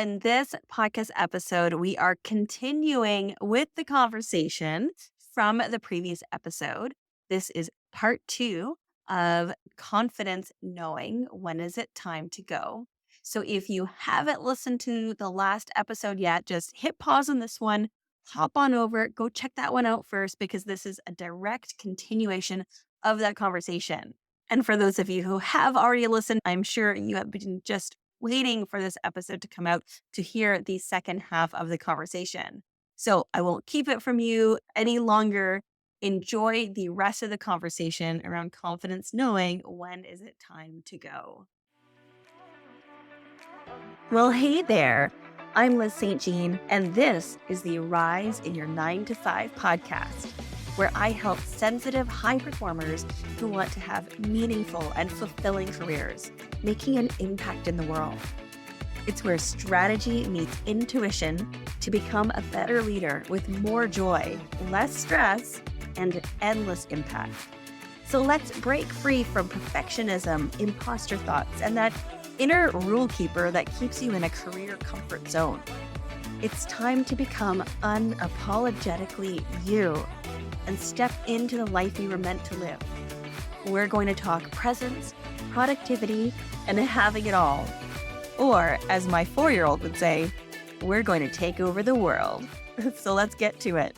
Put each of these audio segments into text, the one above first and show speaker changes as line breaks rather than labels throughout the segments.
In this podcast episode, we are continuing with the conversation from the previous episode. This is part two of confidence knowing when is it time to go. So if you haven't listened to the last episode yet, just hit pause on this one, hop on over, go check that one out first because this is a direct continuation of that conversation. And for those of you who have already listened, I'm sure you have been just waiting for this episode to come out to hear the second half of the conversation. So I won't keep it from you any longer. Enjoy the rest of the conversation around confidence, knowing when is it time to go. Well, hey there. I'm Liz St. Jean, and this is the Rise in Your 9 to 5 podcast, where I help sensitive high performers who want to have meaningful and fulfilling careers, making an impact in the world. It's where strategy meets intuition to become a better leader with more joy, less stress, and endless impact. So let's break free from perfectionism, imposter thoughts, and that inner rule keeper that keeps you in a career comfort zone. It's time to become unapologetically you and step into the life you were meant to live. We're going to talk presence, productivity, and having it all. Or, as my 4-year-old would say, we're going to take over the world. So let's get to it.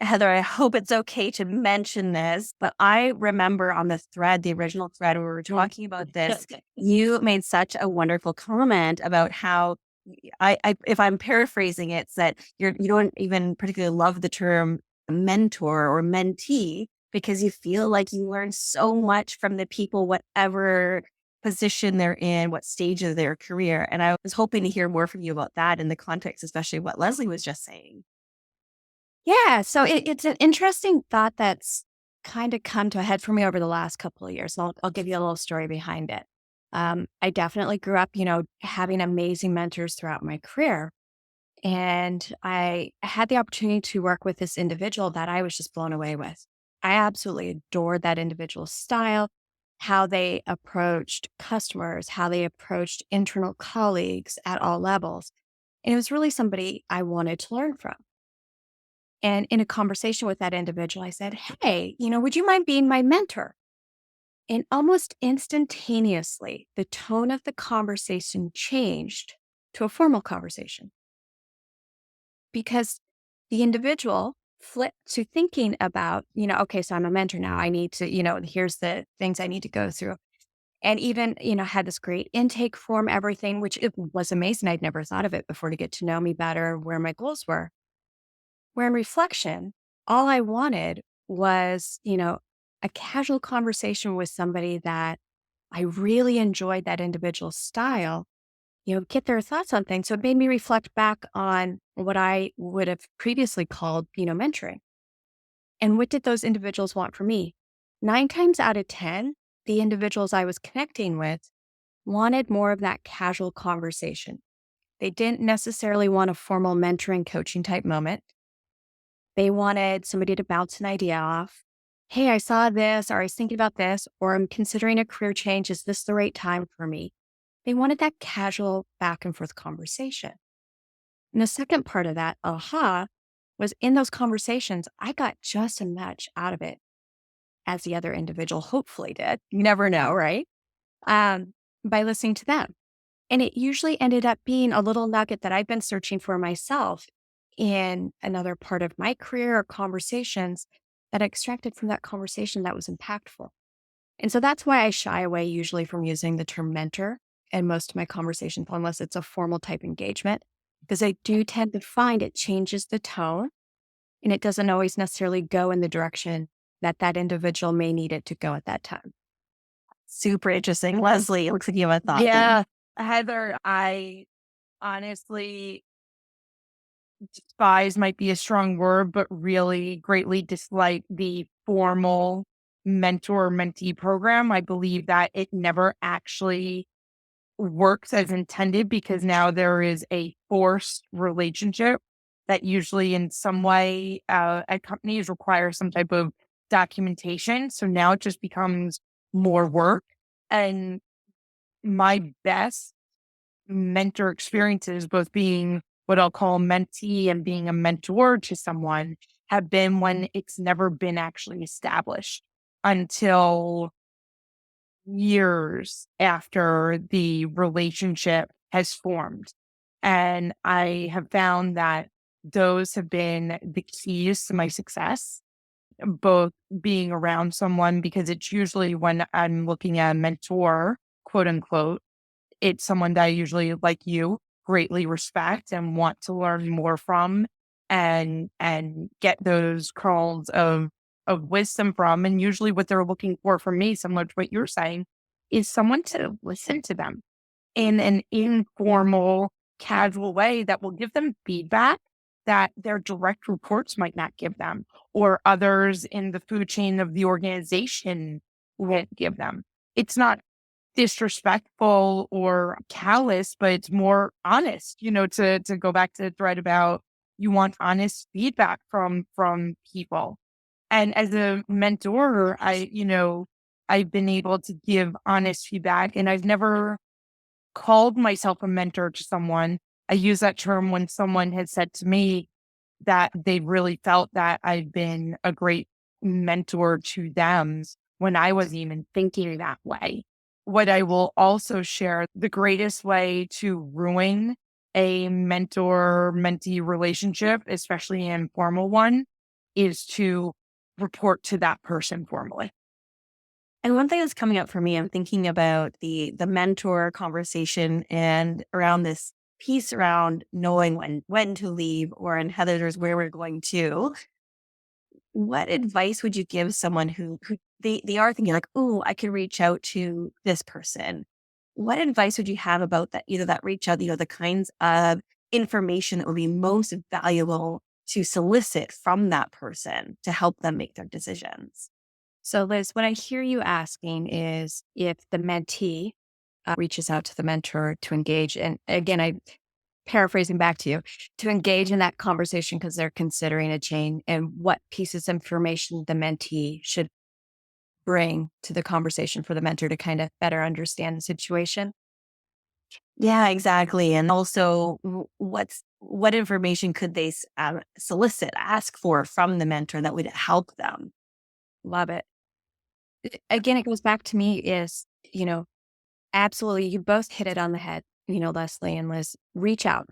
Heather, I hope it's okay to mention this, but I remember on the thread, the original thread where we were talking about this, you made such a wonderful comment about how if I'm paraphrasing it, it's that you don't even particularly love the term mentor or mentee because you feel like you learn so much from the people, whatever position they're in, what stage of their career. And I was hoping to hear more from you about that in the context, especially what Leslie was just saying.
Yeah, so it's an interesting thought that's kind of come to a head for me over the last couple of years. I'll give you a little story behind it. I definitely grew up, having amazing mentors throughout my career. And I had the opportunity to work with this individual that I was just blown away with. I absolutely adored that individual's style, how they approached customers, how they approached internal colleagues at all levels. And it was really somebody I wanted to learn from. And in a conversation with that individual, I said, "Hey, would you mind being my mentor?" And almost instantaneously, the tone of the conversation changed to a formal conversation because the individual flipped to thinking about, okay, so I'm a mentor now. I need to, here's the things I need to go through. And even, had this great intake form, everything, which it was amazing. I'd never thought of it before to get to know me better, where my goals were. Where in reflection, all I wanted was, a casual conversation with somebody that I really enjoyed that individual's style, get their thoughts on things. So it made me reflect back on what I would have previously called, mentoring. And what did those individuals want from me? 9 times out of 10, the individuals I was connecting with wanted more of that casual conversation. They didn't necessarily want a formal mentoring coaching type moment. They wanted somebody to bounce an idea off. Hey, I saw this, or I was thinking about this, or I'm considering a career change. Is this the right time for me? They wanted that casual back and forth conversation. And the second part of that aha was in those conversations, I got just as much out of it as the other individual hopefully did. You never know, right? By listening to them. And it usually ended up being a little nugget that I've been searching for myself in another part of my career or conversations that I extracted from that conversation that was impactful. And so that's why I shy away usually from using the term mentor in most of my conversations, unless it's a formal type engagement, because I do tend to find it changes the tone and it doesn't always necessarily go in the direction that that individual may need it to go at that time.
Super interesting. Leslie, it looks like you have a thought.
Yeah, Heather, I honestly despise might be a strong word, but really greatly dislike the formal mentor mentee program. I believe that it never actually works as intended because now there is a forced relationship that usually in some way at companies require some type of documentation. So now it just becomes more work. And my best mentor experiences, both being what I'll call mentee and being a mentor to someone, have been when it's never been actually established until years after the relationship has formed. And I have found that those have been the keys to my success, both being around someone, because it's usually when I'm looking at a mentor, quote unquote, it's someone that I usually, like you, greatly respect and want to learn more from and get those kernels of wisdom from. And usually what they're looking for me, similar to what you're saying, is someone to listen to them in an informal, casual way that will give them feedback that their direct reports might not give them, or others in the food chain of the organization won't give them. It's not disrespectful or callous, but it's more honest, to go back to the thread about you want honest feedback from people. And as a mentor, I've been able to give honest feedback, and I've never called myself a mentor to someone. I use that term when someone has said to me that they really felt that I've been a great mentor to them when I wasn't even thinking that way. What I will also share, the greatest way to ruin a mentor mentee relationship, especially an informal one, is to report to that person formally.
And one thing that's coming up for me, I'm thinking about the mentor conversation and around this piece around knowing when to leave, or in Heather's where we're going to. What advice would you give someone who they are thinking like, oh, I could reach out to this person? What advice would you have about that, either that reach out, the kinds of information that would be most valuable to solicit from that person to help them make their decisions?
So, Liz, what I hear you asking is if the mentee reaches out to the mentor to engage, and again, I paraphrasing back to you, to engage in that conversation because they're considering a change, and what pieces of information the mentee should bring to the conversation for the mentor to kind of better understand the situation.
Yeah, exactly. And also, what information could they solicit, ask for from the mentor that would help them?
Love it. Again, it goes back to me is, absolutely, you both hit it on the head, Leslie and Liz, reach out.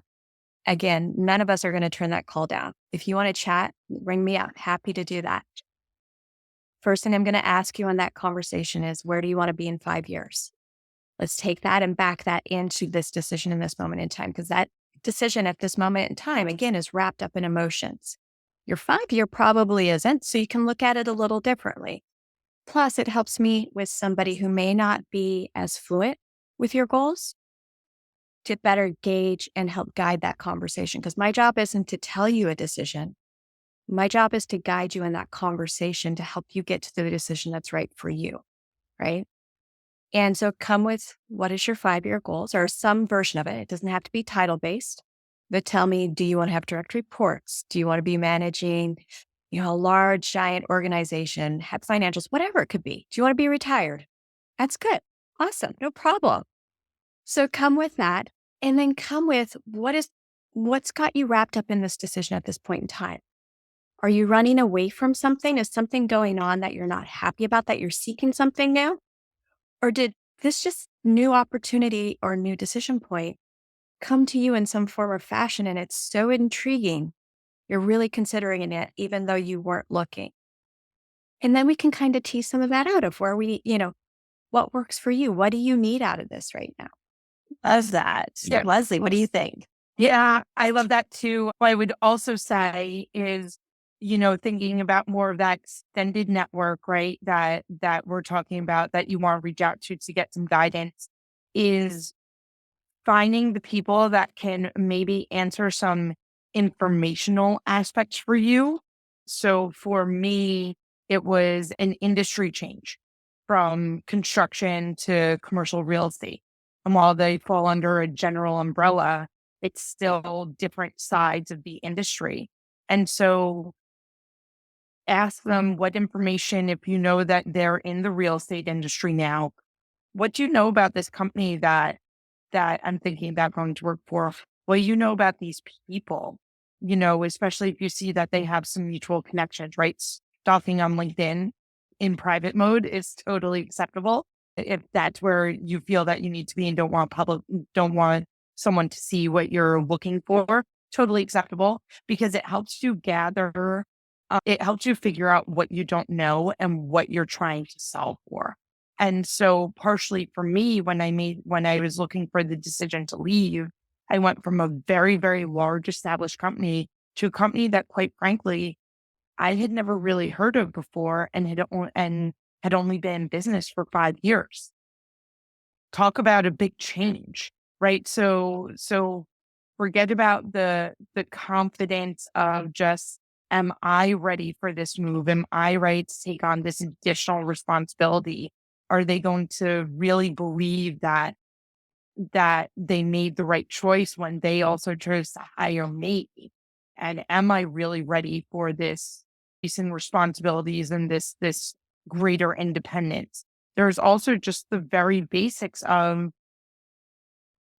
Again, none of us are going to turn that call down. If you want to chat, ring me up. Happy to do that. First thing I'm going to ask you in that conversation is, where do you want to be in 5 years? Let's take that and back that into this decision in this moment in time, because that decision at this moment in time, again, is wrapped up in emotions. Your 5 year probably isn't, so you can look at it a little differently. Plus, it helps me with somebody who may not be as fluent with your goals to better gauge and help guide that conversation. Because my job isn't to tell you a decision. My job is to guide you in that conversation to help you get to the decision that's right for you. Right. And so come with, what is your 5 year goals, or some version of it. It doesn't have to be title based, but tell me, do you want to have direct reports? Do you want to be managing, a large, giant organization, have financials, whatever it could be? Do you want to be retired? That's good. Awesome. No problem. So come with that, and then come with what's got you wrapped up in this decision at this point in time. Are you running away from something? Is something going on that you're not happy about, that you're seeking something new? Or did this just new opportunity or new decision point come to you in some form or fashion, and it's so intriguing, you're really considering it even though you weren't looking? And then we can kind of tease some of that out of where what works for you? What do you need out of this right now?
Love that.
Yeah.
Leslie, what do you think?
Yeah, I love that too. What I would also say is, thinking about more of that extended network, right? That we're talking about, that you want to reach out to get some guidance, is finding the people that can maybe answer some informational aspects for you. So for me, it was an industry change from construction to commercial real estate. And while they fall under a general umbrella, it's still different sides of the industry. And so ask them what information, if you know that they're in the real estate industry now, what do you know about this company that that I'm thinking about going to work for? What do you know about these people? Especially if you see that they have some mutual connections, right? Stalking on LinkedIn in private mode is totally acceptable. If that's where you feel that you need to be and don't want someone to see what you're looking for, totally acceptable, because it helps you figure out what you don't know and what you're trying to solve for. And so partially for me, when I was looking for the decision to leave, I went from a very, very large established company to a company that, quite frankly, I had never really heard of before and had only been in business for 5 years. Talk about a big change, right? So forget about the confidence of just, am I ready for this move? Am I ready to take on this additional responsibility? Are they going to really believe that they made the right choice when they also chose to hire me? And am I really ready for this recent responsibilities and this greater independence? There's also just the very basics of,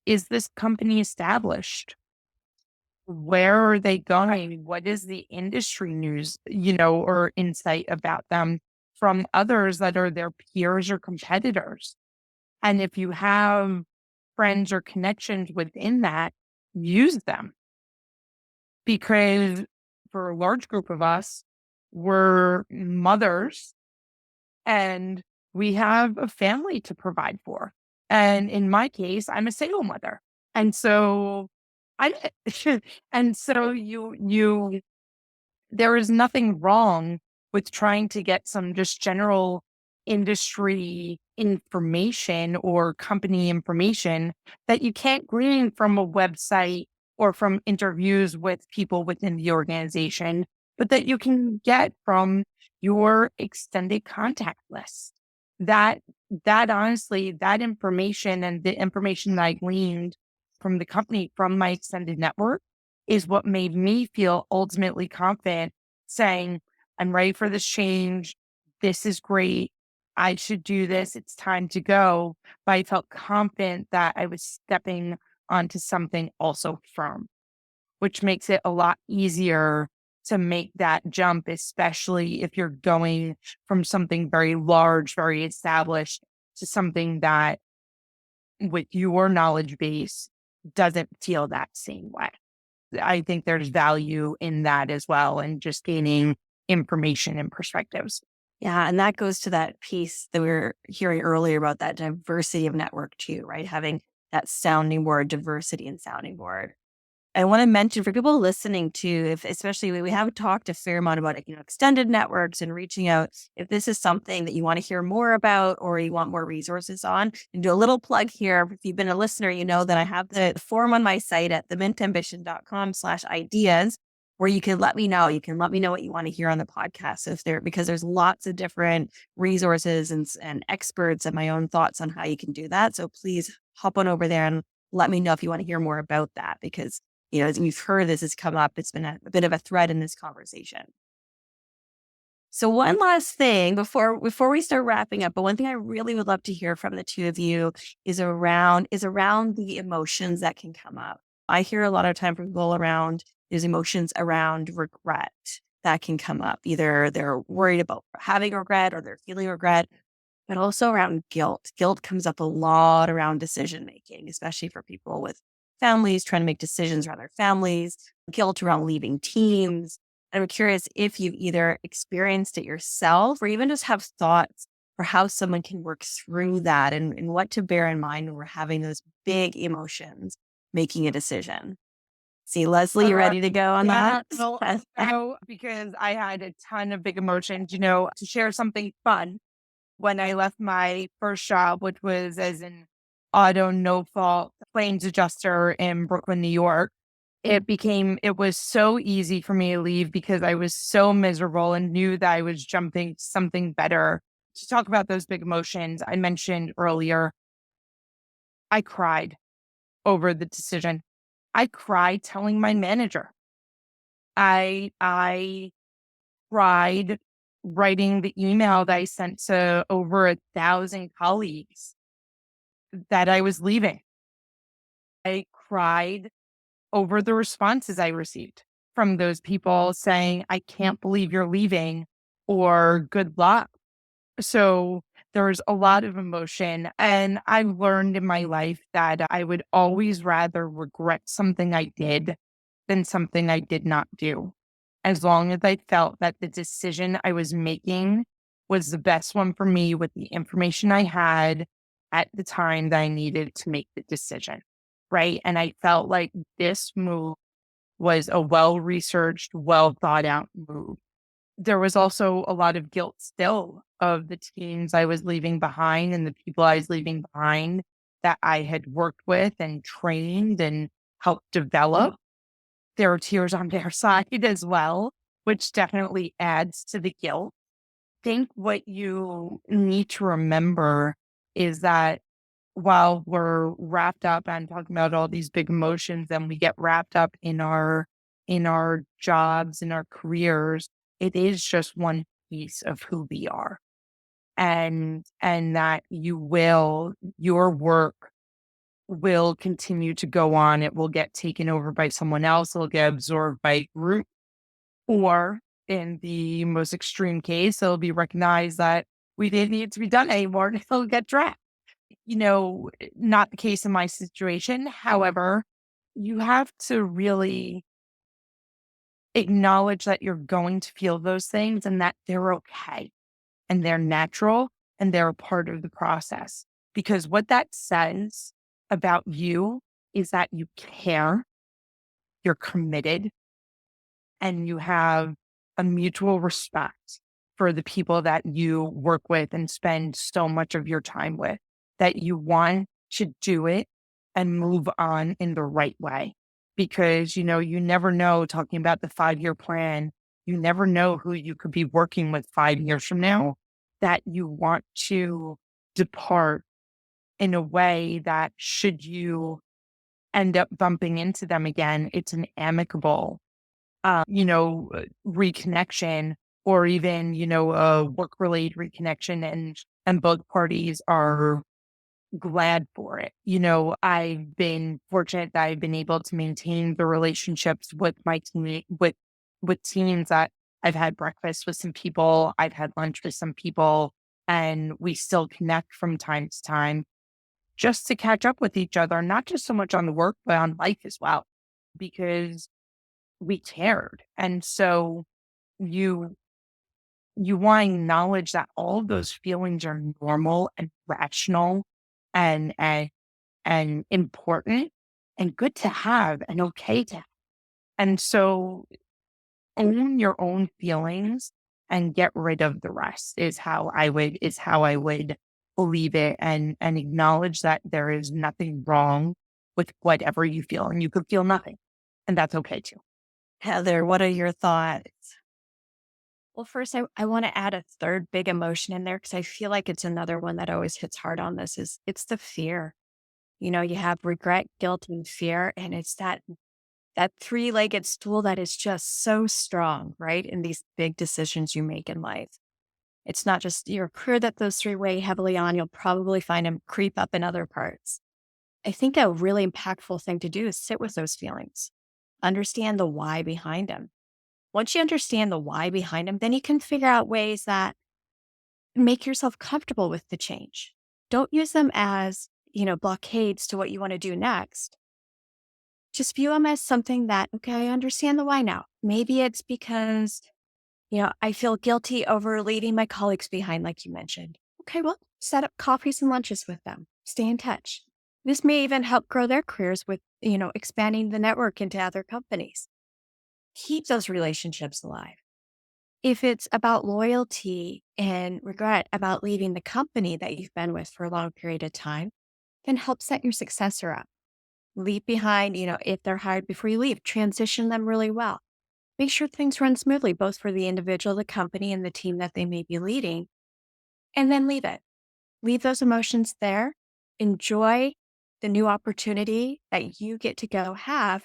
is this company established? Where are they going? What is the industry news, or insight about them from others that are their peers or competitors? And if you have friends or connections within that, use them, because for a large group of us, we're mothers and we have a family to provide for. And in my case, I'm a single mother. And so I, and so there is nothing wrong with trying to get some just general industry information or company information that you can't glean from a website or from interviews with people within the organization, but that you can get from your extended contact list. That honestly, that information and the information that I gleaned from the company, from my extended network, is what made me feel ultimately confident, saying, I'm ready for this change. This is great. I should do this. It's time to go. But I felt confident that I was stepping onto something also firm, which makes it a lot easier to make that jump, especially if you're going from something very large, very established, to something that, with your knowledge base, doesn't feel that same way. I think there's value in that as well, and just gaining information and perspectives.
Yeah. And that goes to that piece that we were hearing earlier about that diversity of network too, right? Having that sounding board, diversity and sounding board. I want to mention for people listening to, if especially we have talked a fair amount about extended networks and reaching out. If this is something that you want to hear more about or you want more resources on, and do a little plug here. If you've been a listener, you know that I have the form on my site at themintambition.com/ideas, where you can let me know. You can let me know what you want to hear on the podcast. So because there's lots of different resources and experts and my own thoughts on how you can do that. So please hop on over there and let me know if you want to hear more about that, because as you've heard, this has come up. It's been a bit of a thread in this conversation. So one last thing before we start wrapping up, but one thing I really would love to hear from the two of you is around the emotions that can come up. I hear a lot of time from people around there's emotions around regret that can come up. Either they're worried about having regret or they're feeling regret, but also around guilt. Guilt comes up a lot around decision making, especially for people with families trying to make decisions around their families, guilt around leaving teams. And I'm curious if you've either experienced it yourself or even just have thoughts for how someone can work through that, and what to bear in mind when we're having those big emotions making a decision. See, Leslie, you ready to go on that?
No, because I had a ton of big emotions, to share something fun. When I left my first job, which was as an auto no fault claims adjuster in Brooklyn, New York, it was so easy for me to leave because I was so miserable and knew that I was jumping to something better. To talk about those big emotions I mentioned earlier, I cried over the decision. I cried telling my manager. I cried writing the email that I sent to over 1,000 colleagues that I was leaving. I cried over the responses I received from those people saying, I can't believe you're leaving or good luck. So there was a lot of emotion. And I learned in my life that I would always rather regret something I did than something I did not do. As long as I felt that the decision I was making was the best one for me with the information I had at the time that I needed to make the decision. Right. And I felt like this move was a well researched, well thought out move. There was also a lot of guilt still of the teams I was leaving behind and the people I was leaving behind that I had worked with and trained and helped develop. There are tears on their side as well, which definitely adds to the guilt. Think what you need to remember is that while we're wrapped up and talking about all these big emotions and we get wrapped up in our jobs, in our careers, it is just one piece of who we are. And that your work will continue to go on. It will get taken over by someone else. It'll get absorbed by a group. Or in the most extreme case, it'll be recognized that we didn't need to be done anymore and it'll get dropped. Not the case in my situation. However, you have to really acknowledge that you're going to feel those things and that they're okay and they're natural and they're a part of the process. Because what that says about you is that you care, you're committed, and you have a mutual respect for the people that you work with and spend so much of your time with, that you want to do it and move on in the right way. Because, you never know, talking about the 5-year plan, you never know who you could be working with 5 years from now, that you want to depart in a way that should you end up bumping into them again, it's an amicable reconnection, or even, a work related reconnection, and both parties are glad for it. I've been fortunate that I've been able to maintain the relationships with my team, with teams that I've had breakfast with some people, I've had lunch with some people, and we still connect from time to time just to catch up with each other, not just so much on the work, but on life as well, because we cared. And so you you want to acknowledge that all of those feelings are normal and rational and important and good to have and okay to have. And so own your own feelings and get rid of the rest is how I would believe it, and acknowledge that there is nothing wrong with whatever you feel, and you could feel nothing. And that's okay too.
Heather, what are your thoughts?
Well, first, I want to add a third big emotion in there because I feel like it's another one that always hits hard on this is it's the fear. You have regret, guilt, and fear, and it's that three-legged stool that is just so strong, right? In these big decisions you make in life. It's not just your career that those three weigh heavily on. You'll probably find them creep up in other parts. I think a really impactful thing to do is sit with those feelings, understand the why behind them. Once you understand the why behind them, then you can figure out ways that make yourself comfortable with the change. Don't use them as, blockades to what you want to do next. Just view them as something that, okay, I understand the why now. Maybe it's because, I feel guilty over leaving my colleagues behind, like you mentioned. Okay, well, set up coffees and lunches with them. Stay in touch. This may even help grow their careers with, expanding the network into other companies. Keep those relationships alive. If it's about loyalty and regret about leaving the company that you've been with for a long period of time, then help set your successor up. Leave behind, if they're hired before you leave, transition them really well. Make sure things run smoothly, both for the individual, the company, and the team that they may be leading, and then leave it. Leave those emotions there. Enjoy the new opportunity that you get to go have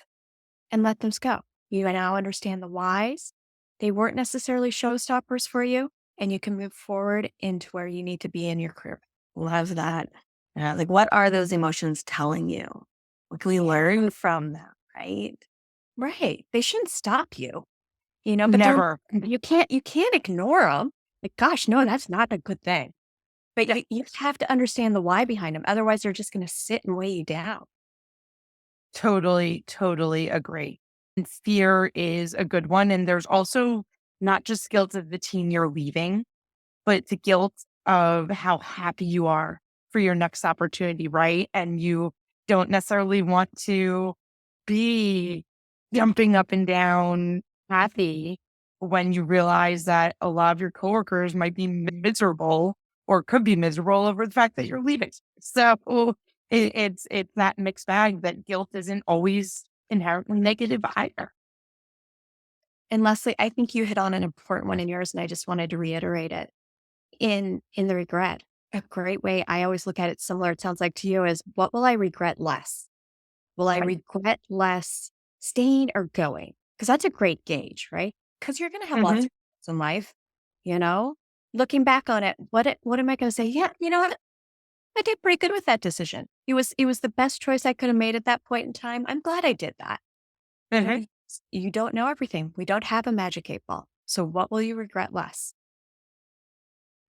and let them go. You now understand the whys. They weren't necessarily showstoppers for you, and you can move forward into where you need to be in your career.
Love that. Like, what are those emotions telling you? What can we learn from them, right?
Right. They shouldn't stop you, but
Never.
you can't ignore them. Like, gosh, no, that's not a good thing. But you have to understand the why behind them. Otherwise, they're just going to sit and weigh you down.
Totally, totally agree. And fear is a good one. And there's also not just guilt of the team you're leaving, but the guilt of how happy you are for your next opportunity, right? And you don't necessarily want to be jumping up and down happy when you realize that a lot of your coworkers might be miserable or could be miserable over the fact that you're leaving. So it's that mixed bag that guilt isn't always inherently negative either.
And Leslie, I think you hit on an important one in yours, and I just wanted to reiterate it. In the regret, a great way I always look at it similar, it sounds like to you, is what will I regret less? Will I
Right.
regret less staying or going? Because that's a great gauge, right? Because you're going to have lots
Hmm.
of regrets in life, you know? Looking back on it, what am I going to say? Yeah, you know what? I did pretty good with that decision. It was the best choice I could have made at that point in time. I'm glad I did that.
Hmm.
You don't know everything. We don't have a magic 8 ball. So what will you regret less?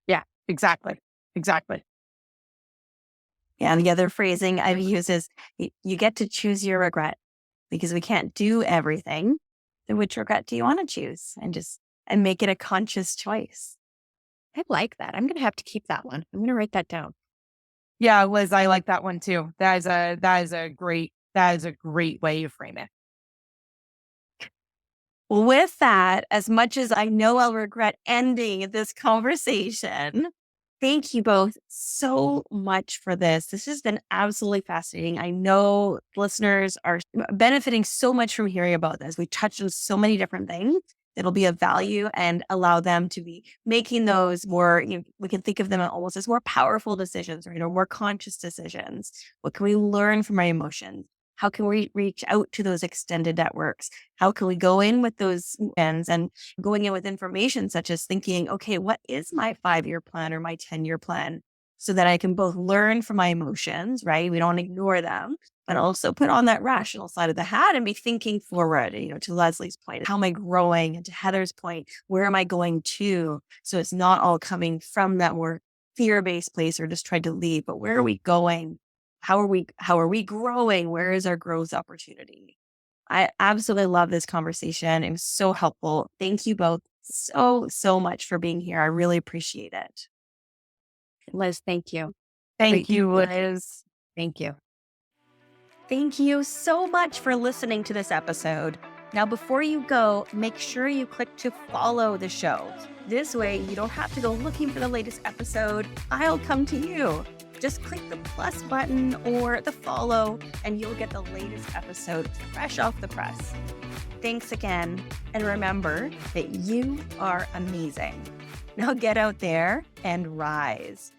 Yeah, exactly. Exactly.
Yeah, and the other phrasing I've used is you get to choose your regret because we can't do everything. So which regret do you want to choose? And make it a conscious choice.
I like that. I'm going to have to keep that one. I'm going to write that down.
Yeah, Liz, I like that one too. That is a great way to frame it.
With that, as much as I know I'll regret ending this conversation, thank you both so much for this. This has been absolutely fascinating. I know listeners are benefiting so much from hearing about this. We touched on so many different things that'll be of value and allow them to be making those more, we can think of them almost as more powerful decisions, right? Or more conscious decisions. What can we learn from our emotions? How can we reach out to those extended networks? How can we go in with those ends and going in with information such as thinking, okay, what is my 5-year plan or my 10-year plan? So that I can both learn from my emotions, right? We don't ignore them, but also put on that rational side of the hat and be thinking forward, to Leslie's point, how am I growing? And to Heather's point, where am I going to? So it's not all coming from that more fear-based place or just trying to leave, but where are we going? How are we growing? Where is our growth opportunity? I absolutely love this conversation. It was so helpful. Thank you both so much for being here. I really appreciate it.
Liz, thank you.
Thank
Great.
you, Liz.
Thank you.
Thank you so much for listening to this episode. Now, before you go, make sure you click to follow the show. This way, you don't have to go looking for the latest episode. I'll come to you. Just click the plus button or the follow, and you'll get the latest episode fresh off the press. Thanks again. And remember that you are amazing. Now get out there and rise.